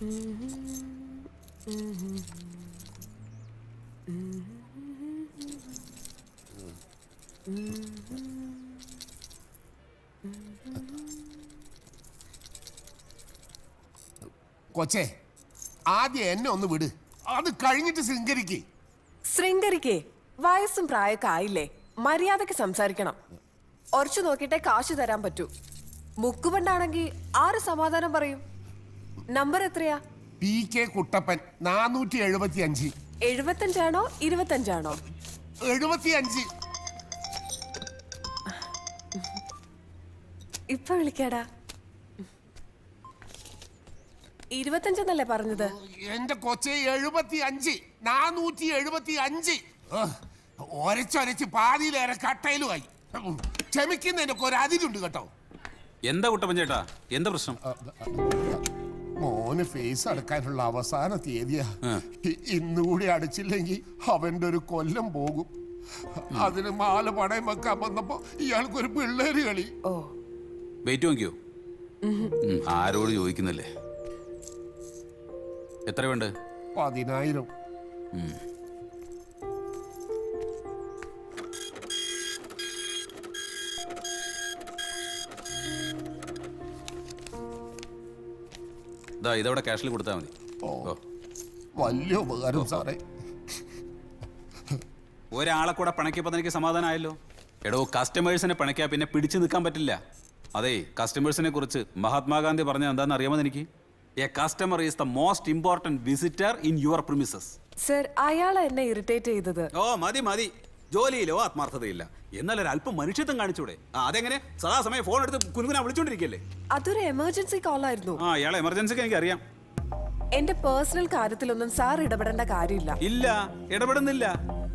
കൊച്ചേ, ആദ്യം എന്നെ ഒന്ന് വിട്, അത് കഴിഞ്ഞിട്ട് ശൃംഗരിക്ക്. ശൃംഗരിക്കേ? വയസ്സും പ്രായമൊക്കെ ആയില്ലേ, മര്യാദക്ക് സംസാരിക്കണം. ഉറച്ചു നോക്കിയിട്ടേ കാശ് തരാൻ പറ്റൂ. മുക്കുപണ്ടാണെങ്കിൽ ആര് സമാധാനം പറയും? നമ്പർ എത്രയാ? PK കുട്ടപ്പൻ 475. 75 25? 75. ഇപ്പൊ വിളിക്കാടാ. 25 പറഞ്ഞത്. എന്റെ കൊച്ചെ 75. 475. ഒരച്ചൊരച്ച് പാതിയിലേറെ കട്ടയിലുമായി. ക്ഷമിക്കുന്നതിനൊക്കെ ഒരു അതിരുണ്ട് കേട്ടോ. എന്താ കുട്ടപ്പൻ ചേട്ടാ, എന്താ പ്രശ്നം? മോന് ഫേസ് അടക്കാനുള്ള അവസാന തീയതിയാ. ഇന്നുകൂടി അടച്ചില്ലെങ്കിൽ അവന്റെ ഒരു കൊല്ലം പോകും. അതിന് മാല പണയം വെക്കാൻ വന്നപ്പോ ഇയാൾക്കൊരു പിള്ളേര് കളി. വെയിറ്റ് നോക്കിയോ? ആരോട് ചോദിക്കുന്നില്ലേ? എത്ര വേണ്ട? 10,000. ഇതവിടെ ക്യാഷിൽ കൊടുത്താൽ മതി. വലിയ ഉപകാരം സാറേ. ഒരാളെ കൂടെ പണക്കിയപ്പോൾ എനിക്ക് സമാധാനമായല്ലോ. എടോ, കസ്റ്റമേഴ്സിനെ പണക്കിയാൽ പിന്നെ പിടിച്ചു നിൽക്കാൻ പറ്റില്ല. അതെ, കസ്റ്റമേഴ്സിനെ കുറിച്ച് മഹാത്മാഗാന്ധി പറഞ്ഞ എന്താണെന്ന് അറിയാമോ എനിക്ക്? A customer is the most important visitor in your premises. Sir, അയാളെ എന്നെ ഇറിറ്റേറ്റ് ചെയ്തത്. ഓ മതി മതി, ജോലിയിലോ ആത്മാർത്ഥതയില്ല, എന്നാലും അല്പം മനുഷ്യത്വം കാണിച്ചൂടെ? അതെങ്ങനെ സദാസമയം ഫോൺ എടുത്ത് കുനുകുനാ വിളിച്ചോണ്ടിരിക്കല്ലേ? അതൊരു എമർജൻസി കോൾ ആയിരുന്നു. ഇയാളെ എമർജൻസിക്ക് എനിക്ക് അറിയാം. എന്റെ പേഴ്സണൽ കാര്യത്തിലൊന്നും സാർ ഇടപെടേണ്ട കാര്യമില്ല. ഇല്ല, ഇടപെടുന്നില്ല.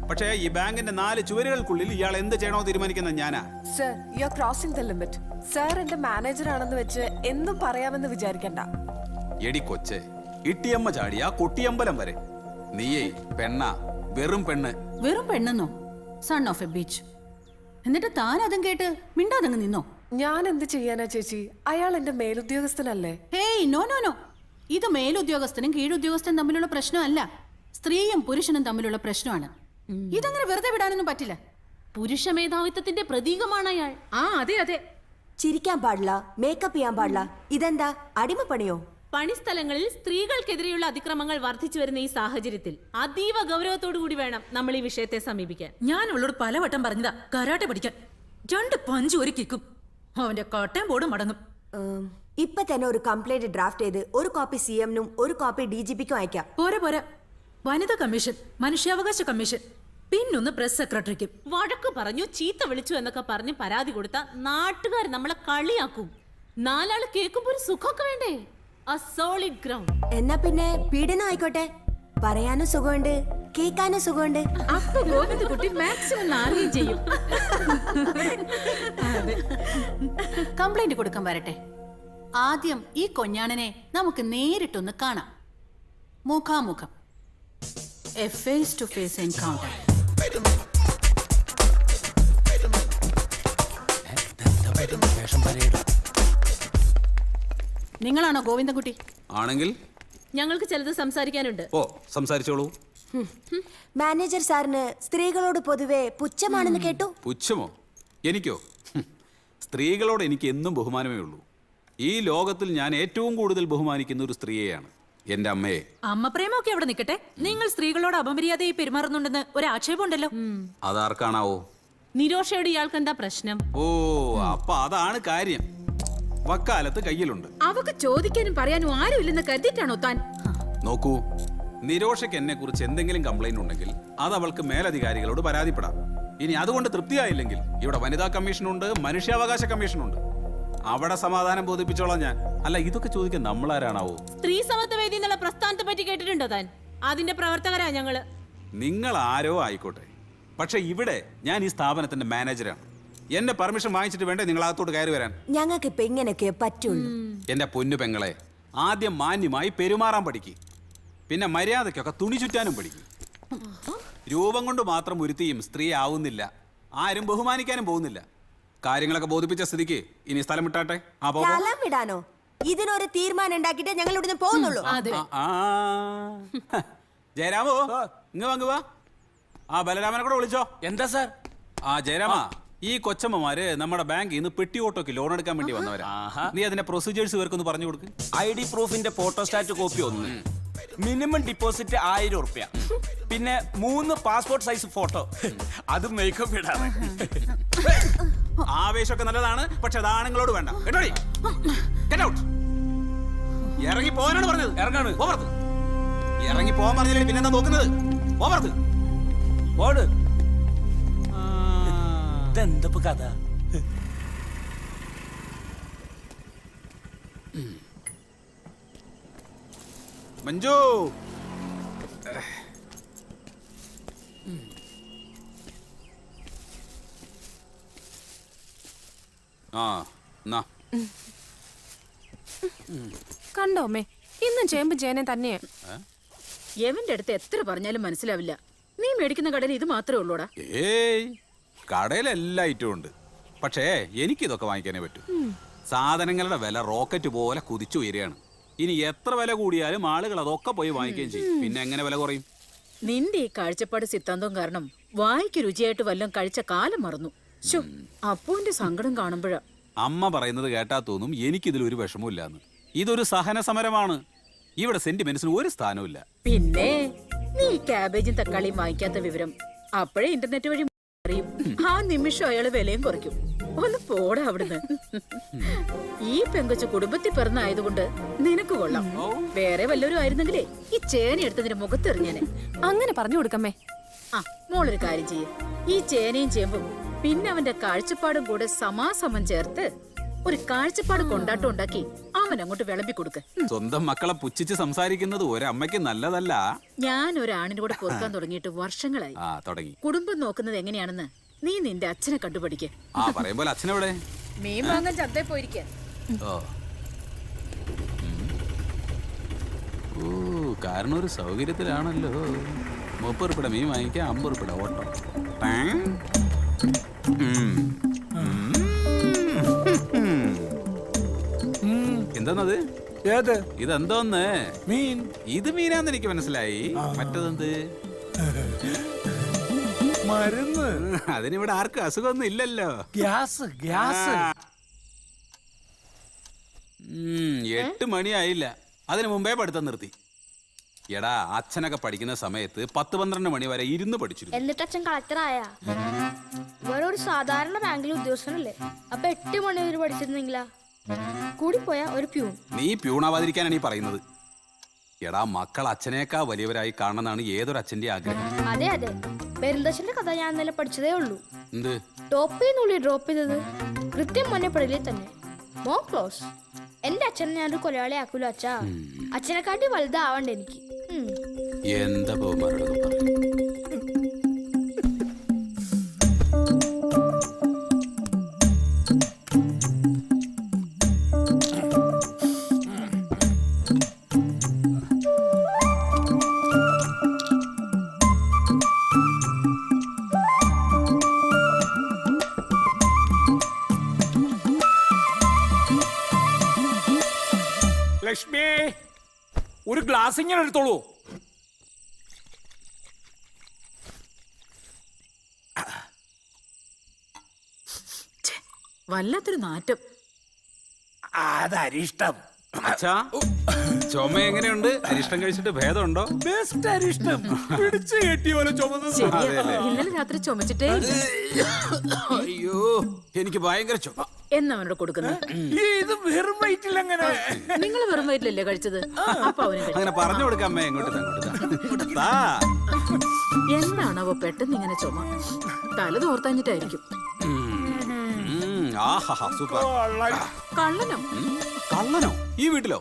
പക്ഷേ ഈ ബാങ്കിന്റെ 4 ചുവരുകൾക്കുള്ളിൽ ഇയാൾ എന്ത് ചെയ്യണോ തീരുമാനിക്കുന്നത് ഞാനാ. Sir, you are crossing the limit. Sir എന്റെ മാനേജർ ആണെന്ന് വെച്ച് എന്തും പറയാമെന്ന് വിചാരിക്കണ്ട. എടി കൊച്ചെ, ഇട്ടിയമ്മ ചാടിയ കൊട്ടിയമ്പലം വരെ. നീയേ പെണ്ണ, വെറും പെണ്ണ്. വെറും പെണ്ണെന്നോ? Son of a bitch. എന്നിട്ട് താൻ അതും കേട്ട് മിണ്ടാതങ്ങ് നിന്നോ? ഞാൻ എന്ത് ചെയ്യാനാ ചേച്ചി? അയാൾ എന്റെ മേലുദ്യോഗസ്ഥനല്ലേ? Hey, no no no. ഇത് മേലുദ്യോഗസ്ഥനും കീഴുദ്യോഗസ്ഥനും തമ്മിലുള്ള പ്രശ്നമല്ല, സ്ത്രീയും പുരുഷനും തമ്മിലുള്ള പ്രശ്നമാണ്. ഇതങ്ങനെ വെറുതെ വിടാനൊന്നും പറ്റില്ല. പുരുഷ മേധാവിത്വത്തിന്റെ പ്രതീകമാണ് അയാൾ. അതെ അതെ. ചിരിക്കാൻ പാടില്ല, മേക്കപ്പ് ചെയ്യാൻ പാടില്ല. ഇതെന്താ അടിമപ്പണിയോ? പണിസ്ഥലങ്ങളിൽ സ്ത്രീകൾക്കെതിരെയുള്ള അതിക്രമങ്ങൾ വർദ്ധിച്ചു വരുന്ന ഈ സാഹചര്യത്തിൽ അതീവ ഗൗരവത്തോടു കൂടി വേണം നമ്മൾ ഈ വിഷയത്തെ സമീപിക്കാൻ. ഞാൻ അവളോട് പലവട്ടം പറഞ്ഞതാ കരാട്ടെ പഠിക്കാൻ. 2 പഞ്ച് ഒരു കിക്കും, അവന്റെ കോട്ടയം ബോർഡ് മടങ്ങും. ഇപ്പൊ തന്നെ ഒരു കംപ്ലൈന്റ് ഡ്രാഫ്റ്റ് ചെയ്ത് ഒരു കോപ്പി CM-നും ഒരു കോപ്പി DGP-ക്കും അയക്കാം. പോരെ പോരെ, വനിതാ കമ്മീഷൻ, മനുഷ്യാവകാശ കമ്മീഷൻ, പിന്നൊന്ന് പ്രസ് സെക്രട്ടറിക്കും. വഴക്ക് പറഞ്ഞു, ചീത്ത വിളിച്ചു എന്നൊക്കെ പറഞ്ഞ് പരാതി കൊടുത്ത നാട്ടുകാർ നമ്മളെ കളിയാക്കും. 4 ആള് കേൾക്കുമ്പോ ഒരു സുഖമൊക്കെ വേണ്ടേ? A solid ground. എന്നാ പിന്നെ പീഡനം ആയിക്കോട്ടെ. പറയാനും സുഖമുണ്ട്, കേൾക്കാനും സുഖമുണ്ട്. അപ്പൊ ഗോവിന്ദകുട്ടി മാക്സിമം നാറുകയും ചെയ്യും. കംപ്ലൈന്റ് കൊടുക്കാൻ വരട്ടെ. ആദ്യം ഈ കൊഞ്ഞാണനെ നമുക്ക് നേരിട്ടൊന്ന് കാണാം, മുഖാമുഖം. A face to face encounter. നിങ്ങളാണോ ഗോവിന്ദൻകുട്ടി? ആണെങ്കിൽ ഞങ്ങൾക്ക് ചിലത് സംസാരിക്കാനുണ്ട്. ഓ, സംസാരിച്ചോളൂ. മാനേജർ സാറിന് സ്ത്രീകളോട് പൊതുവെ പുച്ഛമാണെന്ന് കേട്ടു. പുച്ഛമോ? എനിക്കോ? സ്ത്രീകളോട് എനിക്ക് എന്നും ബഹുമാനമേ ഉള്ളൂ. ഈ ലോകത്തിൽ ഞാൻ ഏറ്റവും കൂടുതൽ ബഹുമാനിക്കുന്ന ഒരു സ്ത്രീയെയാണ്, എന്റെ അമ്മയെ. അമ്മ പ്രേമൊക്കെ അവിടെ നിൽക്കട്ടെ, നിങ്ങൾ സ്ത്രീകളോട് അപമര്യാദയായി പെരുമാറുന്നുണ്ടെന്ന് ഒരു ആക്ഷേപമുണ്ടല്ലോ. അതാർക്കാണാവോ? നിരോഷയോട് ഇയാൾക്ക് എന്താ പ്രശ്നം? ഓ, അപ്പൊ അതാണ് കാര്യം. വക്കാലത്ത് കയ്യിലുണ്ട്. അവക്ക് ചോദിക്കാനും പറയാനും ആരും ഇല്ലെന്ന് കരുതിയിട്ടാണോ താൻ? നോക്കൂ, നിരോഷയ്ക്ക് എന്നെ കുറിച്ച് എന്തെങ്കിലും കംപ്ലൈന്റ് ഉണ്ടെങ്കിൽ അത് അവൾക്ക് മേലധികാരികളോട് പരാതിപ്പെടാം. ഇനി അതുകൊണ്ട് തൃപ്തിയായില്ലെങ്കിൽ ഇവിടെ വനിതാ കമ്മീഷനുണ്ട്, മനുഷ്യാവകാശ കമ്മീഷനുണ്ട്. അവിടെ സമാധാനം ബോധിപ്പിച്ചോളാം ഞാൻ. അല്ല, ഇതൊക്കെ ചോദിക്കാൻ നമ്മളാരാണാവോ? സ്ത്രീ സമത്വ വേദി എന്നുള്ള പ്രസ്ഥാനത്തെ പറ്റി കേട്ടിട്ടുണ്ടോ താൻ? അതിന്റെ പ്രവർത്തകരാ ഞങ്ങള്. നിങ്ങൾ ആരോ ആയിക്കോട്ടെ, പക്ഷെ ഇവിടെ ഞാൻ ഈ സ്ഥാപനത്തിന്റെ മാനേജരാണ്. എന്റെ പെർമിഷൻ വാങ്ങിച്ചിട്ട് വേണ്ടേ നിങ്ങൾ അകത്തോട്ട് കയറി വരാൻ? ഞങ്ങൾക്ക് ഇപ്പൊ ഇങ്ങനെയൊക്കെ പറ്റുള്ളൂ. എന്റെ പൊന്നു പെങ്ങളെ, ആദ്യം മാന്യമായി പെരുമാറാൻ പഠിക്ക്, പിന്നെ മര്യാദയ്ക്കൊക്കെ തുണി ചുറ്റാനും പഠിക്കും. രൂപം കൊണ്ട് മാത്രം ഒരുത്തിയും സ്ത്രീ ആവുന്നില്ല, ആരും ബഹുമാനിക്കാനും പോകുന്നില്ല. കാര്യങ്ങളൊക്കെ ബോധിപ്പിച്ച സ്ഥിതിക്ക് ഇനി സ്ഥലം വിട്ടാട്ടെ. സ്ഥലം വിടാനോ? ഇതിനൊരു തീരുമാനം ഉണ്ടാക്കിയിട്ട് ഞങ്ങൾ ഇവിടുന്ന് പോകുന്നുള്ളൂ. ജയരാമോ ഇങ്ങ് വാ. ആ ബലരാമനെ കൂടെ വിളിച്ചോ. എന്താ സാർ? ആ ജയരാമ, ഈ കൊച്ചമ്മമാര് നമ്മുടെ ബാങ്കിൽ നിന്ന് പെട്ടി ഓട്ടോക്ക് ലോൺ എടുക്കാൻ വേണ്ടി വന്നവരാ. നീ അതിന്റെ പ്രൊസീജിയേഴ്സ് ഇവർക്കൊന്ന് പറഞ്ഞു കൊടുക്ക്. ID പ്രൂഫിന്റെ ഫോട്ടോസ്റ്റാറ്റ് കോപ്പി 1, മിനിമം ഡിപ്പോസിറ്റ് 1000 ഉറുപ്യ, പിന്നെ 3 പാസ്പോർട്ട് സൈസ് ഫോട്ടോ, അത് മേക്കപ്പ് ഇടാണ്. ആവേശമൊക്കെ നല്ലതാണ്, പക്ഷെ അത് ആണുങ്ങളോട് വേണ്ട. കേട്ടോടി, ഗെറ്റ് ഔട്ട്. ഇറങ്ങി പോകാനാണ് പറഞ്ഞത്. ഇറങ്ങാണ്. പോവർത്ത്. ഇറങ്ങി പോകാൻ പറഞ്ഞില്ലേ പിന്നെന്താ നോക്കുന്നത്? പോവർത്ത്. ഓട്. ഇതെന്താ കഥ? മഞ്ജു, എന്നാ കണ്ടോ അമ്മേ, ഇന്നും ചേമ്പും ചേനെ തന്നെയാ. എവന്റെ അടുത്ത് എത്ര പറഞ്ഞാലും മനസ്സിലാവില്ല. നീ മേടിക്കുന്ന കടയിൽ ഇത് മാത്രമേ ഉള്ളൂടാ. ഏയ്, കടയിൽ എല്ലാ ഐറ്റവും ഉണ്ട്. പക്ഷേ എനിക്കിതൊക്കെ വാങ്ങിക്കാനേ പറ്റൂ. സാധനങ്ങളുടെ വില റോക്കറ്റ് പോലെ കുതിച്ചു ഉയരുകയാണ്. ഇനി എത്ര വില കൂടിയാലും ആളുകൾ അതൊക്കെ പോയി വാങ്ങിക്കുകയും ചെയ്യും. പിന്നെ എങ്ങനെ വില കുറയും? നിന്റെ ഈ കാഴ്ചപ്പാട് സിദ്ധാന്തം കാരണം വായിക്ക് രുചിയായിട്ട് വല്ലതും കഴിച്ച കാലം മറന്നു. അപ്പുവിന്റെ സങ്കടം കാണുമ്പോഴാ. അമ്മ പറയുന്നത് കേട്ടാ തോന്നും എനിക്കിതിൽ ഒരു വിഷമമില്ലാന്ന്. ഇതൊരു സഹന സമരമാണ്. ഇവിടെ സെന്റിമെന്റ്സിന് ഒരു സ്ഥാനമില്ല. പിന്നെ നീ ക്യാബേജും തക്കാളിയും വാങ്ങിക്കാത്ത വിവരം അപ്പോഴേ ഇന്റർനെറ്റ് വഴി അറിയും. ആ നിമിഷം അയാള് വിലയും കുറയ്ക്കും. ഒന്ന് പോടാ അവിടുന്ന്. ഈ പെങ്കൊച്ച് കുടുംബത്തിൽ പിറന്നായതുകൊണ്ട് നിനക്ക് കൊള്ളാം. വേറെ വല്ലവരും ആയിരുന്നെങ്കിലേ ഈ ചേന എടുത്തതിന്റെ മുഖത്തെറിഞ്ഞേനെ. അങ്ങനെ പറഞ്ഞു കൊടുക്കമ്മേ. ആ മോളൊരു കാര്യം ചെയ്യ്. ഈ ചേനയും ചേമ്പും പിന്നെ അവന്റെ കാഴ്ചപ്പാടും കൂടെ സമാസമം ചേർത്ത് ഒരു കാഴ്ചപ്പാട് കൊണ്ടാട്ടം ഉണ്ടാക്കി അവൻ അങ്ങോട്ട് വിളമ്പി കൊടുക്ക്. സ്വന്തം മക്കളെ പുച്ഛിച്ച് സംസാരിക്കുന്നത് ഒരമ്മയ്ക്ക് നല്ലതല്ല. ഞാൻ ഒരാണിന്റെ കൂടെ പൊറുക്കാൻ തുടങ്ങിയിട്ട് വർഷങ്ങളായി. തുടങ്ങി. കുടുംബം നോക്കുന്നത് എങ്ങനെയാണെന്ന് നീ നിന്റെ അച്ഛനെ കണ്ടുപഠിക്ക. പറയുമ്പോൾ അച്ഛനെവിടെ? മീൻ വാങ്ങാൻ ചന്തേ പോയിരിക്ക. കാരണം ഒരു സൗകര്യത്തിലാണല്ലോ. 30 ഉറുപ്പിക മീൻ വാങ്ങിക്കാൻ 50 ഉറുപ്പിക ഓട്ടോ. എന്താന്നത്? ഏത്? ഇതെന്തോന്ന് മീൻ? ഇത് മീനാന്ന് എനിക്ക് മനസ്സിലായി. മറ്റതെന്ത്? മരുന്ന്. അതിനിവിടെ ആർക്കും അസുഖമൊന്നും ഇല്ലല്ലോ. ഗ്യാസ്. 8 മണിയായില്ല. അതിനു മുമ്പേ പഠിത്തം നിർത്തി. എടാ, അച്ഛനൊക്കെ പഠിക്കുന്ന സമയത്ത് 10-12 മണി വരെ ഇരുന്ന് പഠിച്ചിരുന്നു. എന്നിട്ട് അച്ഛൻ കളക്ടറായ ഒരു സാധാരണ ബാങ്കിലെ ഉദ്യോഗസ്ഥനല്ലേ? അപ്പൊ 8 മണി വരെ പഠിച്ചിരുന്നെങ്കിലാ കൂടിപ്പോയ ഒരു പ്യൂൺ. നീ പ്യൂണാവാതിരിക്കാനാണ് ഈ പറയുന്നത്. എടാ, മക്കൾ അച്ഛനേക്കാ വലിയവരായി കാണണമെന്നാണ് ഏതൊരു അച്ഛന്റെ ആഗ്രഹം. അതെ പെരുന്തച്ഛന്റെ കഥ ഞാൻ ഇന്നലെ പഠിച്ചതേ ഉള്ളൂ. എന്ത്? ടോപ്പിന്നുള്ളിൽ ഡ്രോപ്പ് ചെയ്തത് കൃത്യം മഞ്ഞപ്പടലിൽ തന്നെ. മോ ക്ലോസ്. എന്റെ അച്ഛനെ ഞാനൊരു കൊലയാളി ആക്കൂലോ അച്ഛാ. അച്ഛനെക്കാട്ടി വലുതാവണ്ട എനിക്ക്. എന്താ ബഹുമാനോട് ലക്ഷ്മി, ഒരു ഗ്ലാസ് ഇങ്ങനെ എടുത്തോളൂ. വല്ലാത്തൊരു നാറ്റം. അതരിഷ്ടം. അച്ഛാ, ചുമ എങ്ങനെയുണ്ട്? അരിഷ്ടം കഴിച്ചിട്ട് ഭേദമുണ്ടോ? ബെസ്റ്റ് അരിഷ്ടം. പിടിച്ചു കെട്ടിയ പോലെ ചുമന്നത്. ഇന്നലെ രാത്രി ചുമച്ചിട്ടേ. അയ്യോ, എനിക്ക് ഭയങ്കര ചുമ. എന്നവനോട് കൊടുക്കുന്നത്. ഇത് വെറും വയറ്റിൽ എങ്ങനെ? നിങ്ങൾ വെറും വയറ്റിലല്ലേ കഴിച്ചത്? അപ്പൊ അവന് അങ്ങനെ പറഞ്ഞു കൊടുക്കാം. അമ്മ എങ്ങോട്ട് എന്നാണാവോ പെട്ടെന്ന് ഇങ്ങനെ ചുമ? തല തോർത്തഞ്ഞിട്ടായിരിക്കും. സൂപ്പർ. കള്ളനോ? കള്ളനോ? ഈ വീട്ടിലോ?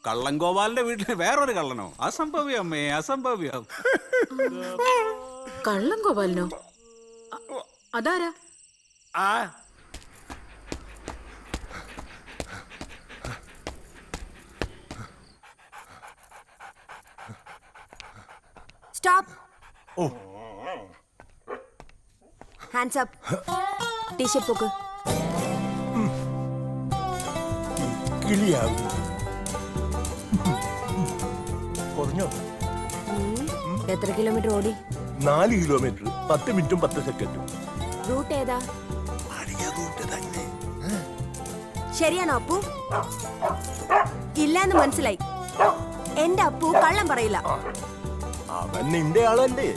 കള്ളൻ ഗോപാലിന്റെ വീട്ടിൽ വേറൊരു കള്ളനോ? അസംഭവ്യം അമ്മേ, അസംഭവ്യം. കള്ളൻ ഗോപാലിനോ? അതാരാ? സ്റ്റോപ്പ്. Hands up. ടീഷർട്ട് പോക്ക്. കിളിയാകും. കുറഞ്ഞോ? എത്ര കിലോമീറ്റർ ഓടി? 4 കിലോമീറ്റർ 10 മിനിറ്റും 10 സെക്കൻഡും. റൂട്ട് ഏതാ? പഴയ റൂട്ട് തന്നെ. ശരിയാണോ അപ്പു? ഇല്ലാന്ന് മനസ്സിലായി. എന്റെ അപ്പു കള്ളം പറയില്ല. അവൻ നിന്റെ ആളല്ലേ?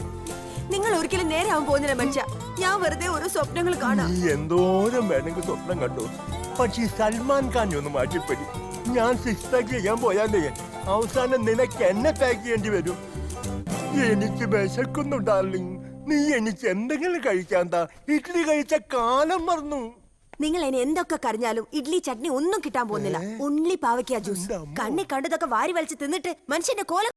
നിങ്ങൾ ഒരിക്കലും നേരെ ആവാൻ പോകുന്നില്ല മനുഷ്യ. ഞാൻ വെറുതെ ഓരോ സ്വപ്നങ്ങൾ കാണാം. നീ എന്തോരം വേണമെങ്കിൽ സ്വപ്നം കണ്ടു. പക്ഷെ സൽമാൻ ഖാൻ ഒന്ന് മാറ്റിപ്പറ്റി. ഞാൻ 6 പാക്ക് ചെയ്യാൻ പോയാലേ അവസാനം നിനക്ക് എന്നെ പാക്ക് ചെയ്യേണ്ടി വരും. എനിക്ക് വിശക്കുന്നു ഡാർലിംഗ്. നീ എനിക്ക് എന്തെങ്കിലും കഴിക്കാൻ താ. ഇഡ്ഡലി കഴിച്ച കാലം മറന്നു. നിങ്ങൾ ഇനി എന്തൊക്കെ കരഞ്ഞാലും ഇഡ്ലി ചട്നി ഒന്നും കിട്ടാൻ പോകുന്നില്ല. ഉള്ളി പാവയ്ക്കാ ജ്യൂസ്. കണ്ണി കണ്ടതൊക്കെ വാരി വലിച്ച് തിന്നിട്ട് മനുഷ്യന്റെ കോലം